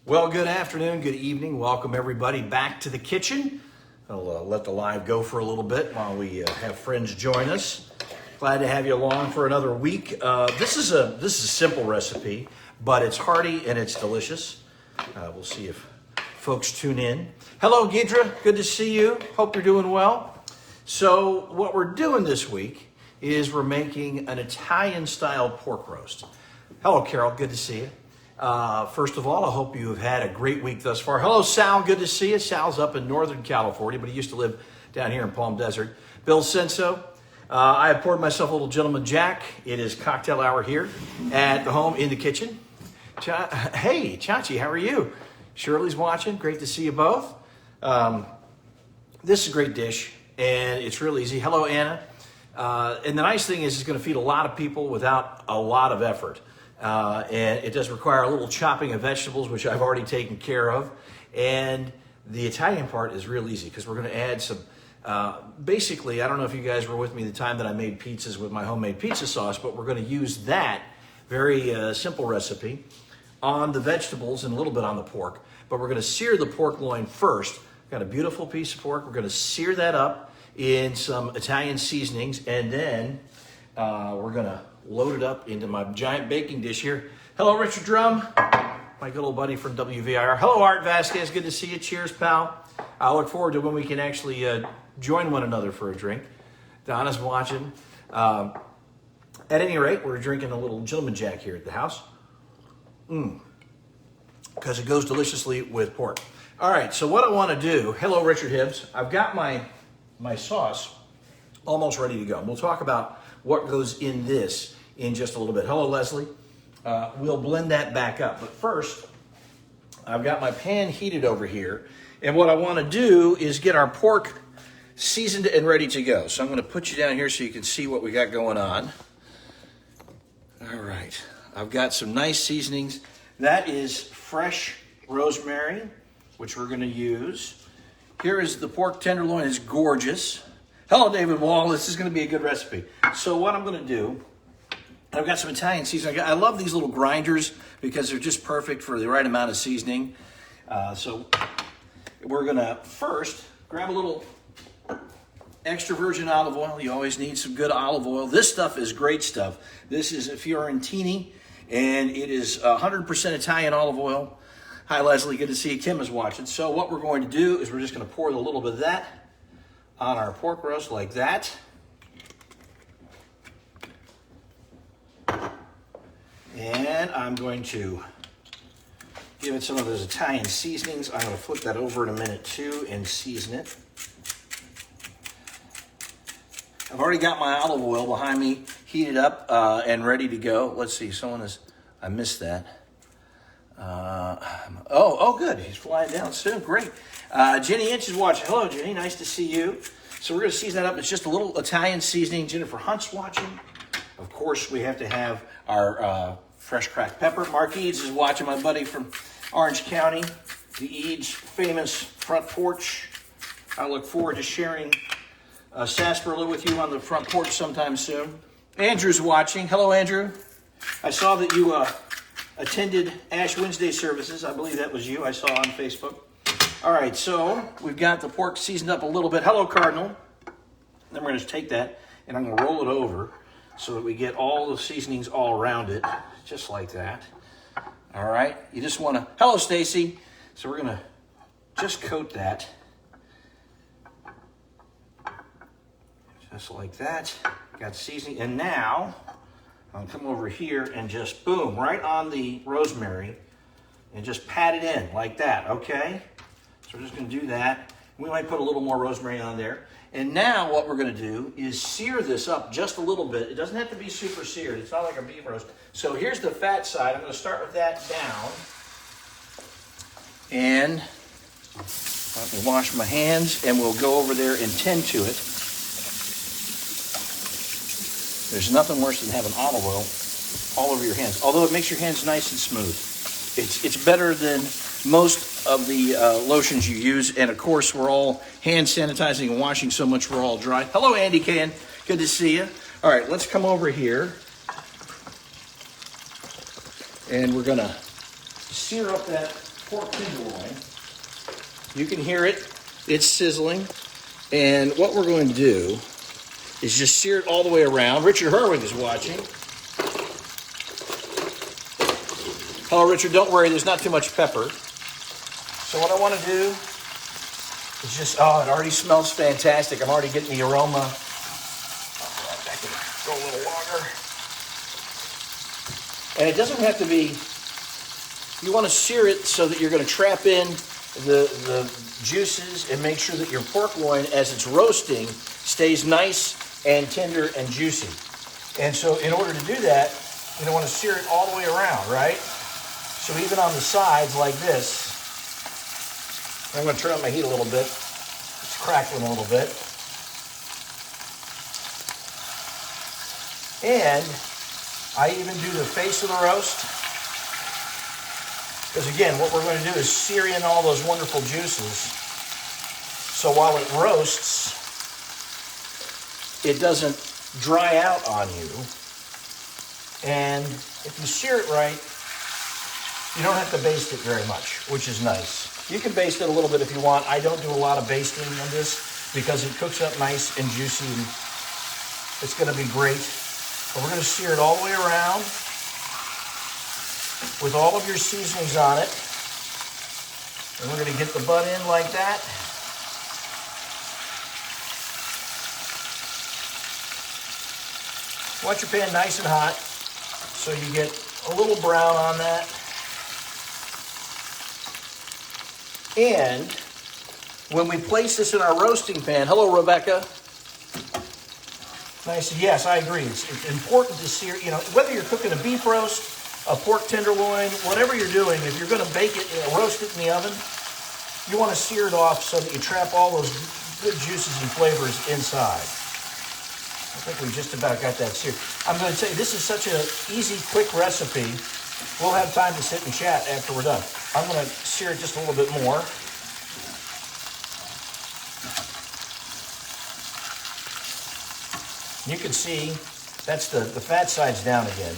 Well, good afternoon, good evening. Welcome everybody back to the kitchen. I'll let the live go for a little bit while we have friends join us. Glad to have you along for another week. This is a simple recipe, but it's hearty and it's delicious. We'll see if folks tune in. Hello, Gidra. Good to see you. Hope you're doing well. So what we're doing this week is we're making an Italian-style pork roast. Hello, Carol. Good to see you. First of all, I hope you have had a great week thus far. Hello, Sal. Good to see you. Sal's up in Northern California, but he used to live down here in Palm Desert. Bill Senso. I have poured myself a little Gentleman Jack. It is cocktail hour here at the home in the kitchen. Hey, Chachi, how are you? Shirley's watching. Great to see you both. This is a great dish, and it's real easy. Hello, Anna. And the nice thing is it's going to feed a lot of people without a lot of effort. And it does require a little chopping of vegetables, which I've already taken care of. And the Italian part is real easy because we're going to add some, basically, I don't know if you guys were with me the time that I made pizzas with my homemade pizza sauce, but we're going to use that very simple recipe on the vegetables and a little bit on the pork. But we're going to sear the pork loin first. Got a beautiful piece of pork. We're going to sear that up in some Italian seasonings, and then we're going to load it up into my giant baking dish here. Hello, Richard Drum, my good old buddy from WVIR. Hello, Art Vasquez. Good to see you. Cheers, pal. I look forward to when we can actually join one another for a drink. Donna's watching. At any rate, we're drinking a little Gentleman Jack here at the house. Because it goes deliciously with pork. All right, so what I want to do, hello, Richard Hibbs. I've got my sauce almost ready to go. We'll talk about what goes in this in just a little bit. Hello, Leslie. We'll blend that back up. But first, I've got my pan heated over here. And what I want to do is get our pork seasoned and ready to go. So I'm going to put you down here so you can see what we got going on. All right. I've got some nice seasonings. That is fresh rosemary, which we're going to use. Here is the pork tenderloin. It's gorgeous. Hello, David Wall. This is going to be a good recipe. So what I'm going to do, I've got some Italian seasoning. I love these little grinders because they're just perfect for the right amount of seasoning. So we're going to first grab a little extra virgin olive oil. You always need some good olive oil. This stuff is great stuff. This is a Fiorentini, and it is 100% Italian olive oil. Hi, Leslie. Good to see you. Kim is watching. So what we're going to do is we're just going to pour a little bit of that on our pork roast like that. And I'm going to give it some of those Italian seasonings. I'm going to flip that over in a minute too and season it. I've already got my olive oil behind me heated up and ready to go. Let's see, I missed that. Oh, good. He's flying down soon. Great. Jenny Inch is watching. Hello, Jenny. Nice to see you. So we're going to season that up. It's just a little Italian seasoning. Jennifer Hunt's watching. Of course, we have to have our fresh cracked pepper. Mark Eads is watching, my buddy from Orange County. The Eads famous front porch. I look forward to sharing a sarsaparilla with you on the front porch sometime soon. Andrew's watching. Hello, Andrew. I saw that you attended Ash Wednesday services. I believe that was you. I saw on Facebook. All right, so we've got the pork seasoned up a little bit. Hello, Cardinal. Then we're going to take that, and I'm going to roll it over so that we get all the seasonings all around it, just like that. All right, you just want to... Hello, Stacy. So we're going to just coat that. Just like that. Got seasoning. And now, I'll come over here and just, boom, right on the rosemary, and just pat it in like that, okay? So we're just going to do that. We might put a little more rosemary on there. And now what we're going to do is sear this up just a little bit. It doesn't have to be super seared. It's not like a beef roast. So here's the fat side. I'm going to start with that down. And let me wash my hands, and we'll go over there and tend to it. There's nothing worse than having olive oil all over your hands, although it makes your hands nice and smooth. It's better than most of the lotions you use, and of course we're all hand sanitizing and washing so much we're all dry. Hello, Andy Can. Good to see you. All right, let's come over here, and we're gonna sear up that pork tenderloin. You can hear it. It's sizzling. And what we're going to do is just sear it all the way around. Richard Herwig is watching. Hello, Richard. Don't worry. There's not too much pepper. So what I want to do is just, oh, it already smells fantastic. I'm already getting the aroma. All right, that can go a little longer. And it doesn't have to be, you want to sear it so that you're going to trap in the juices and make sure that your pork loin, as it's roasting, stays nice and tender and juicy. And so in order to do that, you don't want to sear it all the way around, right? So even on the sides like this, I'm going to turn up my heat a little bit. It's crackling a little bit. And I even do the face of the roast. Because again, what we're going to do is sear in all those wonderful juices. So while it roasts, it doesn't dry out on you. And if you sear it right, you don't have to baste it very much, which is nice. You can baste it a little bit if you want. I don't do a lot of basting on this because it cooks up nice and juicy, and it's going to be great. But we're going to sear it all the way around with all of your seasonings on it. And we're going to get the butt in like that. You want your pan nice and hot so you get a little brown on that. And when we place this in our roasting pan, hello, Rebecca. Nice. Yes, I agree. It's important to sear, you know, whether you're cooking a beef roast, a pork tenderloin, whatever you're doing, if you're going to bake it, roast it in the oven, you want to sear it off so that you trap all those good juices and flavors inside. I think we just about got that seared. I'm going to tell you, this is such an easy, quick recipe. We'll have time to sit and chat after we're done. I'm going to sear it just a little bit more. You can see that's the fat side's down again.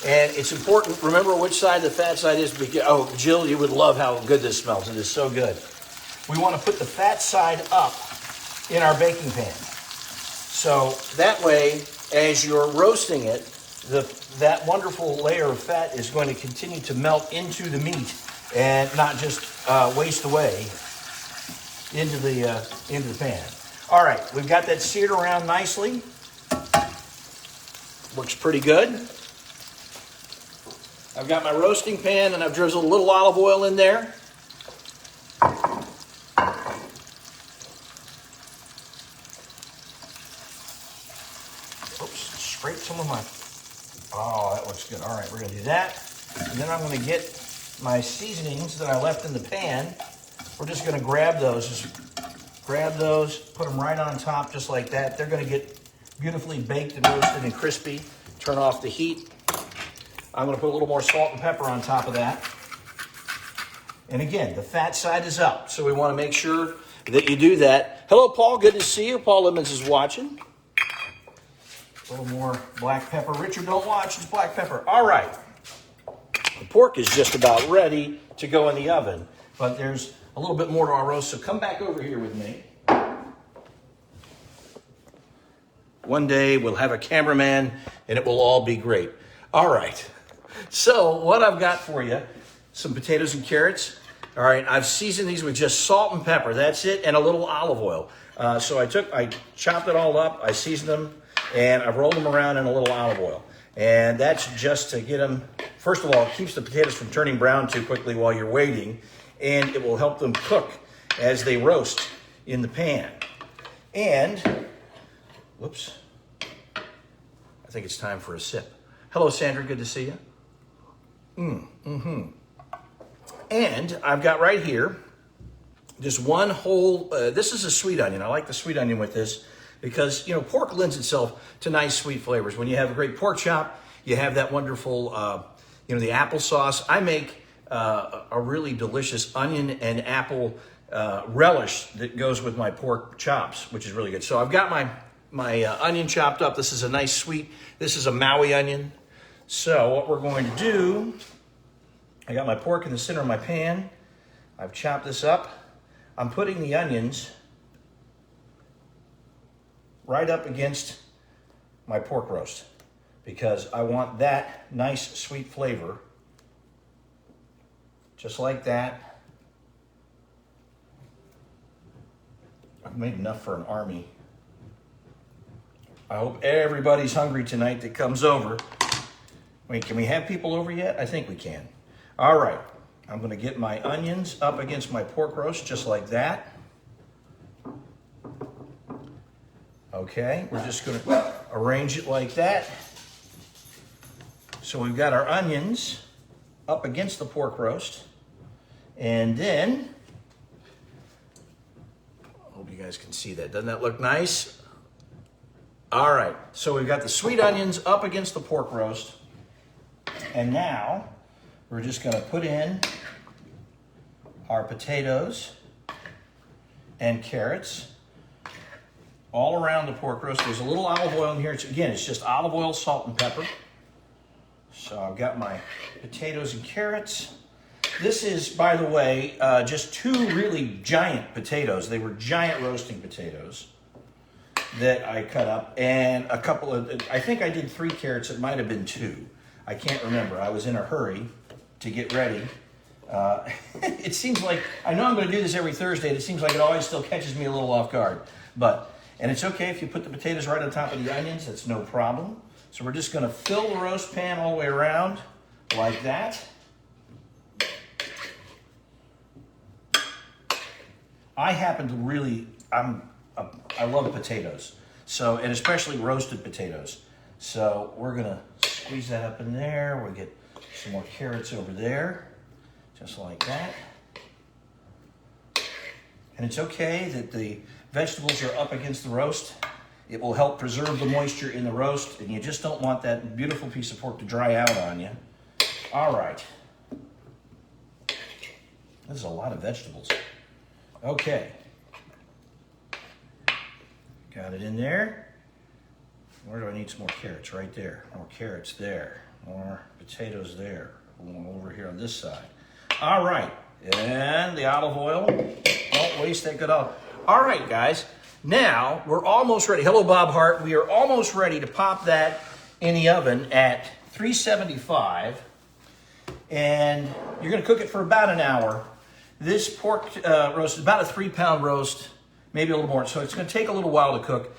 And it's important, remember which side the fat side is. Oh, Jill, you would love how good this smells. It is so good. We want to put the fat side up in our baking pan. So that way, as you're roasting it, that wonderful layer of fat is going to continue to melt into the meat and not just waste away into the pan. All right, we've got that seared around nicely. Looks pretty good. I've got my roasting pan and I've drizzled a little olive oil in there. Oops, scrape some of my... Oh, that looks good. All right, we're going to do that. And then I'm going to get my seasonings that I left in the pan. We're just going to grab those. Just grab those, put them right on top just like that. They're going to get beautifully baked and roasted and crispy. Turn off the heat. I'm going to put a little more salt and pepper on top of that. And again, the fat side is up, so we want to make sure that you do that. Hello, Paul. Good to see you. Paul Lemons is watching. A little more black pepper. Richard, don't watch. It's black pepper. All right. The pork is just about ready to go in the oven, but there's a little bit more to our roast, so come back over here with me. One day we'll have a cameraman and it will all be great. All right. So what I've got for you, some potatoes and carrots. All right, I've seasoned these with just salt and pepper. That's it, and a little olive oil. So I chopped it all up, I seasoned them, and I've rolled them around in a little olive oil. And that's just to get them, first of all, it keeps the potatoes from turning brown too quickly while you're waiting, and it will help them cook as they roast in the pan. And, whoops, I think it's time for a sip. Hello, Sandra, good to see you. And I've got right here just one whole, this is a sweet onion. I like the sweet onion with this because, you know, pork lends itself to nice sweet flavors. When you have a great pork chop, you have that wonderful, you know, the applesauce. I make a really delicious onion and apple relish that goes with my pork chops, which is really good. So I've got my onion chopped up. This is a nice sweet, this is a Maui onion. So what we're going to do, I got my pork in the center of my pan. I've chopped this up. I'm putting the onions right up against my pork roast because I want that nice sweet flavor. Just like that. I've made enough for an army. I hope everybody's hungry tonight that comes over. Wait, can we have people over yet? I think we can. All right, I'm going to get my onions up against my pork roast just like that. Okay, we're just going to arrange it like that. So we've got our onions up against the pork roast. And then, I hope you guys can see that. Doesn't that look nice? All right, so we've got the sweet onions up against the pork roast. And now, we're just going to put in our potatoes and carrots all around the pork roast. There's a little olive oil in here. It's just olive oil, salt, and pepper. So I've got my potatoes and carrots. This is, by the way, just two really giant potatoes. They were giant roasting potatoes that I cut up, and a couple of, I think I did 3 carrots. It might have been 2. I can't remember. I was in a hurry to get ready. It seems like, I know I'm going to do this every Thursday, and it seems like it always still catches me a little off guard. And it's okay if you put the potatoes right on top of the onions. That's no problem. So we're just going to fill the roast pan all the way around like that. I happen to really, I love potatoes. So, and especially roasted potatoes. So we're going to squeeze that up in there. We'll get some more carrots over there, just like that. And it's okay that the vegetables are up against the roast. It will help preserve the moisture in the roast, and you just don't want that beautiful piece of pork to dry out on you. All right. This is a lot of vegetables. Okay. Got it in there. Where do I need some more carrots? Right there. More carrots there. More potatoes there. One over here on this side. All right. And the olive oil. Don't waste that good olive. All right, guys. Now, we're almost ready. Hello, Bob Hart. We are almost ready to pop that in the oven at 375. And you're going to cook it for about an hour. This pork roast is about a 3-pound roast, maybe a little more. So it's going to take a little while to cook.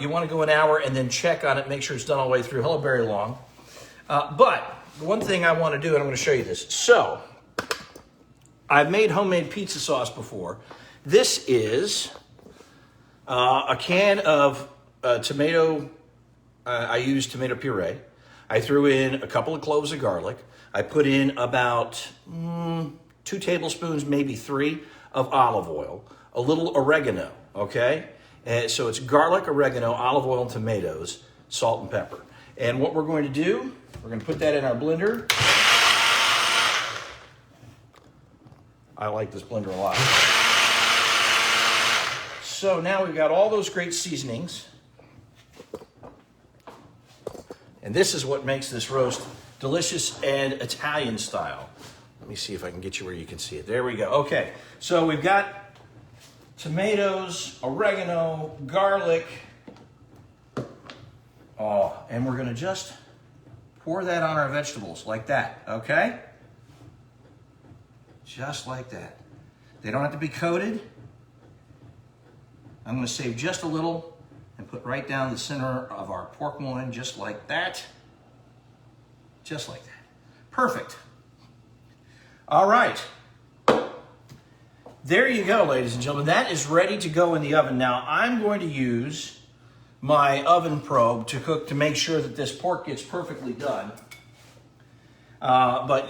You want to go an hour and then check on it, make sure it's done all the way through. Hello, Barry Long. But one thing I want to do, and I'm going to show you this. So, I've made homemade pizza sauce before. This is a can of tomato. I used tomato puree. I threw in a couple of cloves of garlic. I put in about 2 tablespoons, maybe 3, of olive oil. A little oregano, okay? So it's garlic, oregano, olive oil, and tomatoes, salt and pepper. And what we're going to do, we're going to put that in our blender. I like this blender a lot. So now we've got all those great seasonings. And this is what makes this roast delicious and Italian style. Let me see if I can get you where you can see it. There we go. Okay, so we've got tomatoes, oregano, garlic. Oh, and we're going to just pour that on our vegetables like that, okay? Just like that. They don't have to be coated. I'm going to save just a little and put right down the center of our pork loin, just like that. Just like that. Perfect. All right. There you go, ladies and gentlemen. That is ready to go in the oven. Now, I'm going to use my oven probe to cook to make sure that this pork gets perfectly done. But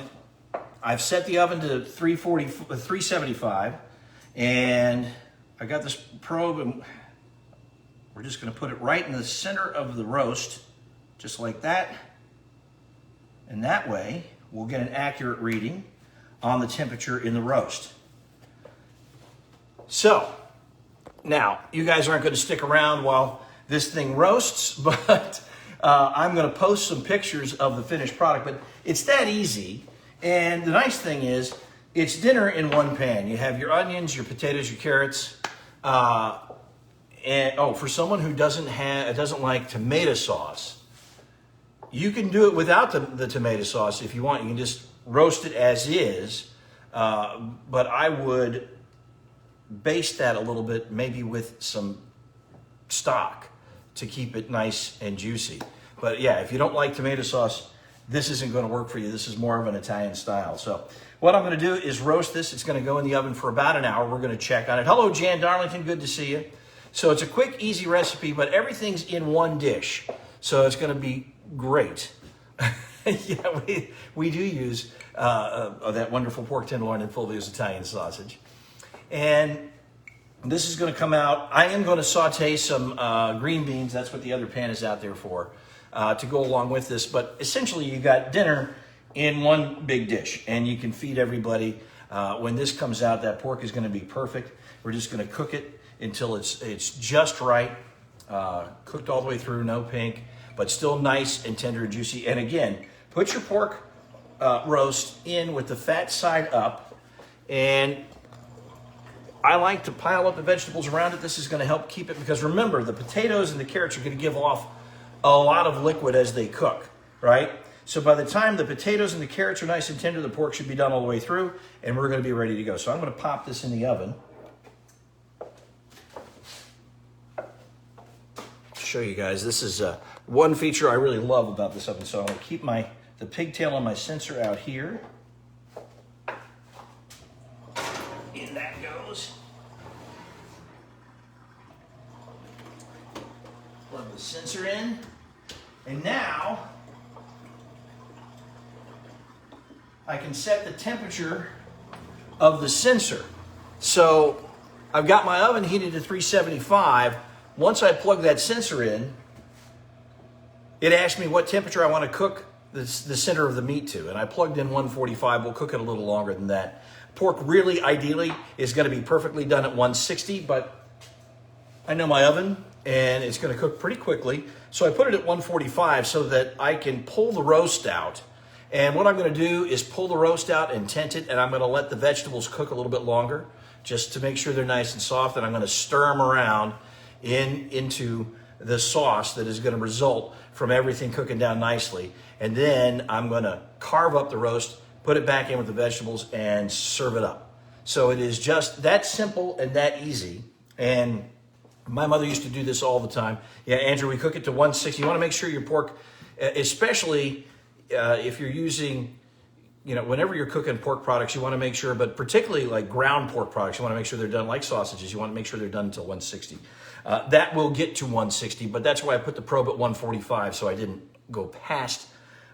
I've set the oven to 375, and I got this probe, and we're just going to put it right in the center of the roast, just like that. And that way, we'll get an accurate reading on the temperature in the roast. So, now, you guys aren't going to stick around while this thing roasts, but I'm going to post some pictures of the finished product. But it's that easy. And the nice thing is, it's dinner in one pan. You have your onions, your potatoes, your carrots, and for someone who doesn't like tomato sauce, you can do it without the tomato sauce if you want. You can just roast it as is, but I would baste that a little bit, maybe with some stock to keep it nice and juicy. But yeah, if you don't like tomato sauce, this isn't going to work for you. This is more of an Italian style. So what I'm going to do is roast this. It's going to go in the oven for about an hour. We're going to check on it. Hello, Jan Darlington. Good to see you. So it's a quick, easy recipe, but everything's in one dish. So it's going to be great. Yeah, we do use that wonderful pork tenderloin and Fulvio's Italian sausage. And this is going to come out. I am going to saute some green beans. That's what the other pan is out there for, to go along with this. But essentially, you got dinner in one big dish, and you can feed everybody. When this comes out, that pork is going to be perfect. We're just going to cook it until it's just right, cooked all the way through, no pink, but still nice and tender and juicy. And again, put your pork roast in with the fat side up, and I like to pile up the vegetables around it. This is going to help keep it, because remember, the potatoes and the carrots are going to give off a lot of liquid as they cook, right? So by the time the potatoes and the carrots are nice and tender, the pork should be done all the way through, and we're going to be ready to go. So I'm going to pop this in the oven. Show you guys, this is one feature I really love about this oven. So I'm going to keep the pigtail on my sensor out here. In that goes. Plug the sensor in. And now I can set the temperature of the sensor. So I've got my oven heated to 375. Once I plug that sensor in, it asks me what temperature I want to cook the center of the meat to. And I plugged in 145. We'll cook it a little longer than that. Pork really, ideally, is going to be perfectly done at 160, but I know my oven, and it's going to cook pretty quickly. So I put it at 145 so that I can pull the roast out. And what I'm going to do is pull the roast out and tent it, and I'm going to let the vegetables cook a little bit longer just to make sure they're nice and soft. And I'm going to stir them around into the sauce that is going to result from everything cooking down nicely. And then I'm going to carve up the roast, put it back in with the vegetables, and serve it up. So it is just that simple and that easy. And my mother used to do this all the time. Yeah, Andrew, we cook it to 160. You want to make sure your pork, especially if you're using, whenever you're cooking pork products, you want to make sure, but particularly like ground pork products, you want to make sure they're done like sausages. You want to make sure they're done until 160. That will get to 160, but that's why I put the probe at 145, so I didn't go past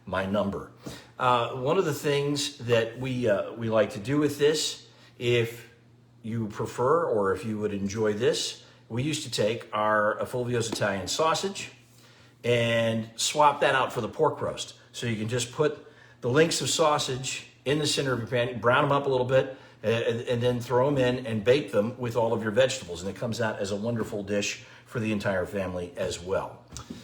my number. One of the things that we like to do with this, if you prefer or if you would enjoy this, we used to take our Fulvio's Italian sausage and swap that out for the pork roast. So you can just put the links of sausage in the center of your pan, brown them up a little bit, and then throw them in and bake them with all of your vegetables. And it comes out as a wonderful dish for the entire family as well.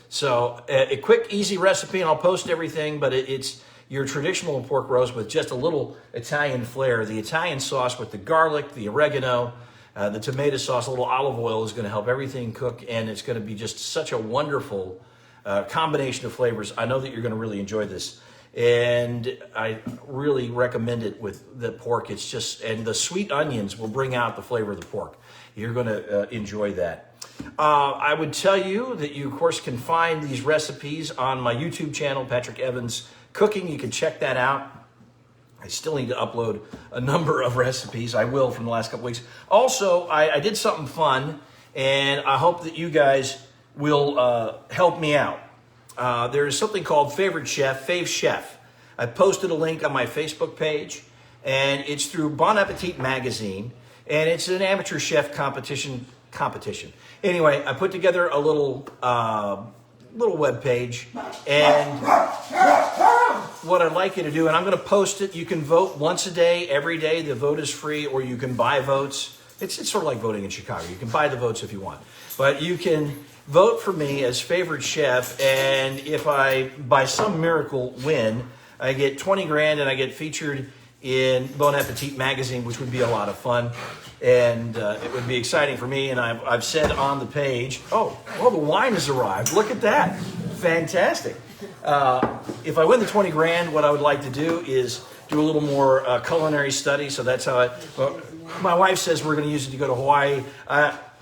So a quick, easy recipe, and I'll post everything, but it's your traditional pork roast with just a little Italian flair. The Italian sauce with the garlic, the oregano, the tomato sauce, a little olive oil is going to help everything cook, and it's going to be just such a wonderful combination of flavors. I know that you're going to really enjoy this. And I really recommend it with the pork. It's just, and the sweet onions will bring out the flavor of the pork. You're going to enjoy that. I would tell you that you, of course, can find these recipes on my YouTube channel, Patrick Evans Cooking. You can check that out. I still need to upload a number of recipes. I will from the last couple weeks. Also, I did something fun, and I hope that you guys will help me out. There is something called Favorite Chef, Fave Chef. I posted a link on my Facebook page, and it's through Bon Appetit magazine, and it's an amateur chef competition. Anyway, I put together a little web page, and what I'd like you to do, and I'm going to post it. You can vote once a day, every day. The vote is free, or you can buy votes. It's sort of like voting in Chicago. You can buy the votes if you want, but you can vote for me as favorite chef, and if I, by some miracle, win, I get 20 grand, and I get featured in Bon Appetit magazine, which would be a lot of fun. And it would be exciting for me. And I've said on the page, oh, the wine has arrived. Look at that. Fantastic. If I win the 20 grand, what I would like to do is do a little more culinary study. So that's how my wife says we're going to use it to go to Hawaii.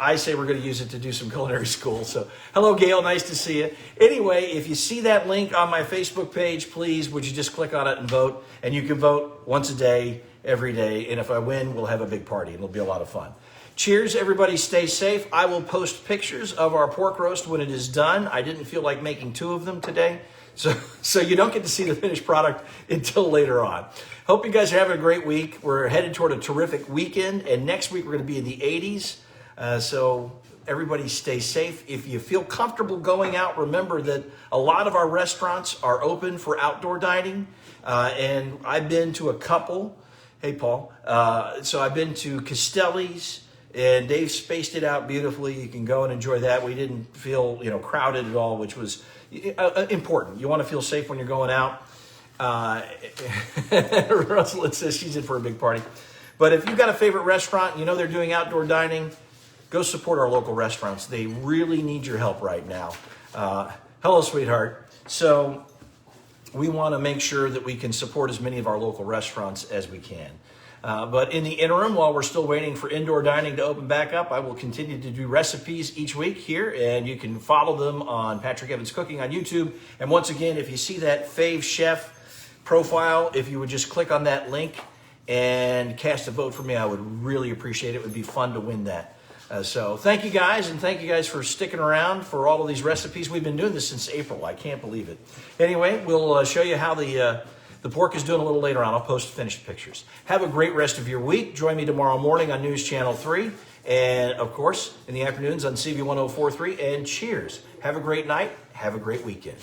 I say we're going to use it to do some culinary school. So hello, Gail. Nice to see you. Anyway, if you see that link on my Facebook page, please, would you just click on it and vote? And you can vote once a day, every day. And if I win, we'll have a big party. It'll be a lot of fun. Cheers, everybody. Stay safe. I will post pictures of our pork roast when it is done. I didn't feel like making 2 of them today. So you don't get to see the finished product until later on. Hope you guys are having a great week. We're headed toward a terrific weekend. And next week, we're going to be in the 80s. So everybody stay safe. If you feel comfortable going out, remember that a lot of our restaurants are open for outdoor dining. And I've been to a couple. Hey, Paul. So I've been to Castelli's, and they've spaced it out beautifully. You can go and enjoy that. We didn't feel, crowded at all, which was important. You want to feel safe when you're going out. Russell says she's in for a big party. But if you've got a favorite restaurant, they're doing outdoor dining, go support our local restaurants. They really need your help right now. Hello, sweetheart. So we want to make sure that we can support as many of our local restaurants as we can. But in the interim, while we're still waiting for indoor dining to open back up, I will continue to do recipes each week here, and you can follow them on Patrick Evans Cooking on YouTube. And once again, if you see that Fave Chef profile, if you would just click on that link and cast a vote for me, I would really appreciate it. It would be fun to win that. So thank you guys, and thank you guys for sticking around for all of these recipes. We've been doing this since April. I can't believe it. Anyway, we'll show you how the pork is doing a little later on. I'll post finished pictures. Have a great rest of your week. Join me tomorrow morning on News Channel 3. And, of course, in the afternoons on CV 1043. And cheers. Have a great night. Have a great weekend.